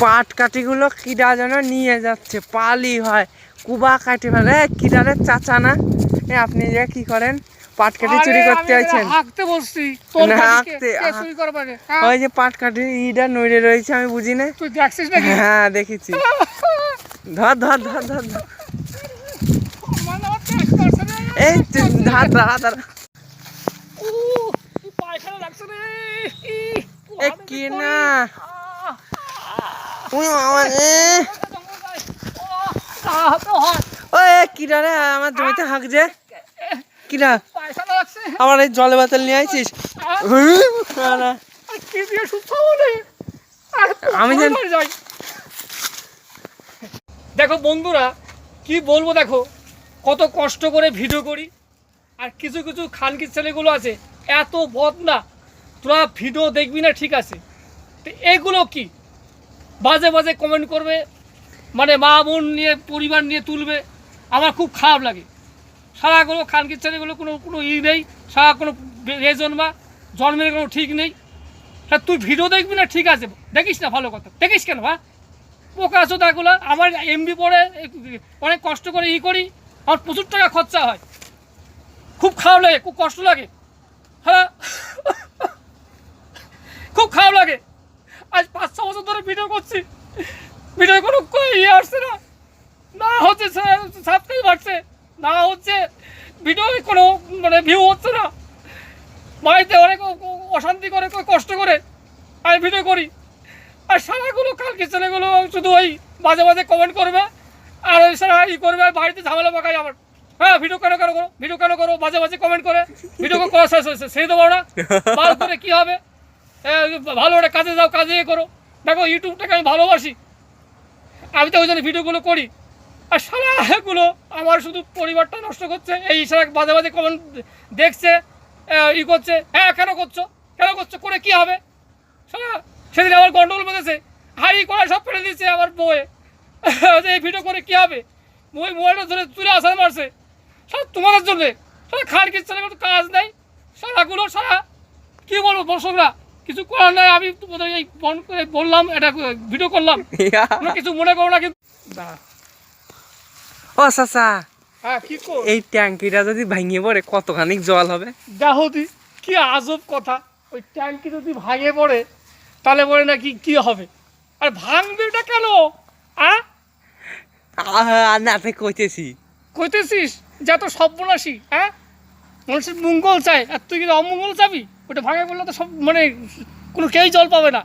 পাট কাঠিগুলো কিরা যেন নিয়ে যাচ্ছে, পালি হয় কুবা কাটি ফেলে। কিরারে চাচা না আপনি যে কি করেন, পাট কাঠি চুরি করতে আছেন? ওই যে পাট কাঠি ইটা নইরে রয়েছে, আমি বুঝি না। তুই দেখছিস নাকি? হ্যাঁ দেখেছি। ধর ধর ধর ধর ধর, এই ধর দাঁড়া দাঁড়া। কি না কিরা রে আমার জমিতে হাঁক যে কিরা, আমার এই জলে বোতল নিয়ে আইছিস? আমি দেখো বন্ধুরা কি বলবো, দেখো কত কষ্ট করে ভিডিও করি, আর কিছু কিছু খানকির ছেলেগুলো আছে এত বদনা, তোরা ভিডিও দেখবি না ঠিক আছে, তো এগুলো কি বাজে বাজে কমেন্ট করবে, মানে মা বোন নিয়ে পরিবার নিয়ে তুলবে। আমার খুব খারাপ লাগে। সারাগুলো খানকির ছেলেগুলো কোনো কোনো নেই, সারা কোনো রেজন বা জন্মের কোনো ঠিক নেই। তা তুই ভিডিও দেখবি না ঠিক আছে, দেখিস না ভালো কথা, দেখিস কেন? হ্যাঁ পোকা চোদাগুলো। আমার এমবি পড়ে অনেক কষ্ট করে করি, আমার প্রচুর টাকা খরচা হয়, খুব খারাপ লাগে, খুব কষ্ট লাগে। হ্যাঁ খুব খারাপ লাগে। আজ 5-6 বছর ধরে ভিডিও করছি, ভিডিও কোনো আসছে না, না হচ্ছে সাবস্ক্রাইব বাড়ছে, না হচ্ছে ভিডিও কোনো মানে ভিউ হচ্ছে না। বাড়িতে অনেক অশান্তি করে, কষ্ট করে আমি ভিডিও করি, আর সারাগুলো কালকে ছেলেগুলো শুধু ওই মাঝে মাঝে কমেন্ট করবে, আর ওই সারা করবে, বাড়িতে ঝামেলা পাকাই আমার। হ্যাঁ ভিডিও কেন করো, ভিডিও কেন করো, মাঝে মাঝে কমেন্ট করে ভিডিও করা সেই দেবো না, বাল করে কী হবে? ভালো একটা কাজে যাও, কাজে করো। দেখো ইউটিউবটাকে আমি ভালোবাসি, আমি তো ওই জন্য ভিডিওগুলো করি। আর সারাগুলো আমার শুধু পরিবারটা নষ্ট করছে, এই সারা মাঝে মাঝে কমেন্ট দেখছে, করছে। হ্যাঁ কেন করছো, কেন করছো, করে কী হবে? সারা সেদিন আমার গন্ডগোল বেঁধেছে, হাড়ি করা সব ফেলে দিচ্ছে আমার বউয়ে। এই ভিডিও করে কী হবে? মোবাইলটা ধরে তুলে আসার মারছে, সব তোমাদের জন্যে। সারা খান কিচ্ছে কাজ নেই সারাগুলো, সারা কী বলবো দর্শকরা, কিছু করার নাই। আমি তোমাদের এই বললাম, এটা ভিডিও করলাম, কিছু মনে করো না। কিন্তু ও চাচা, হ্যাঁ কি এই ট্যাঙ্কিটা যদি ভাঙিয়ে পড়ে কতখানি জল হবে? দেখো দি কি আজব কথা, ওই ট্যাঙ্কি যদি ভাঙে পড়ে তাহলে পরে নাকি কি হবে? আর ভাঙবে এটা কেন? না কইতেছিস যা তো সর্বনাশী। হ্যাঁ মানুষের মঙ্গল চাই, আর তুই কিন্তু অমঙ্গল চাবি। ওটা ভাঙে পড়লে তো সব মানে কোনো কেউই জল পাবে না।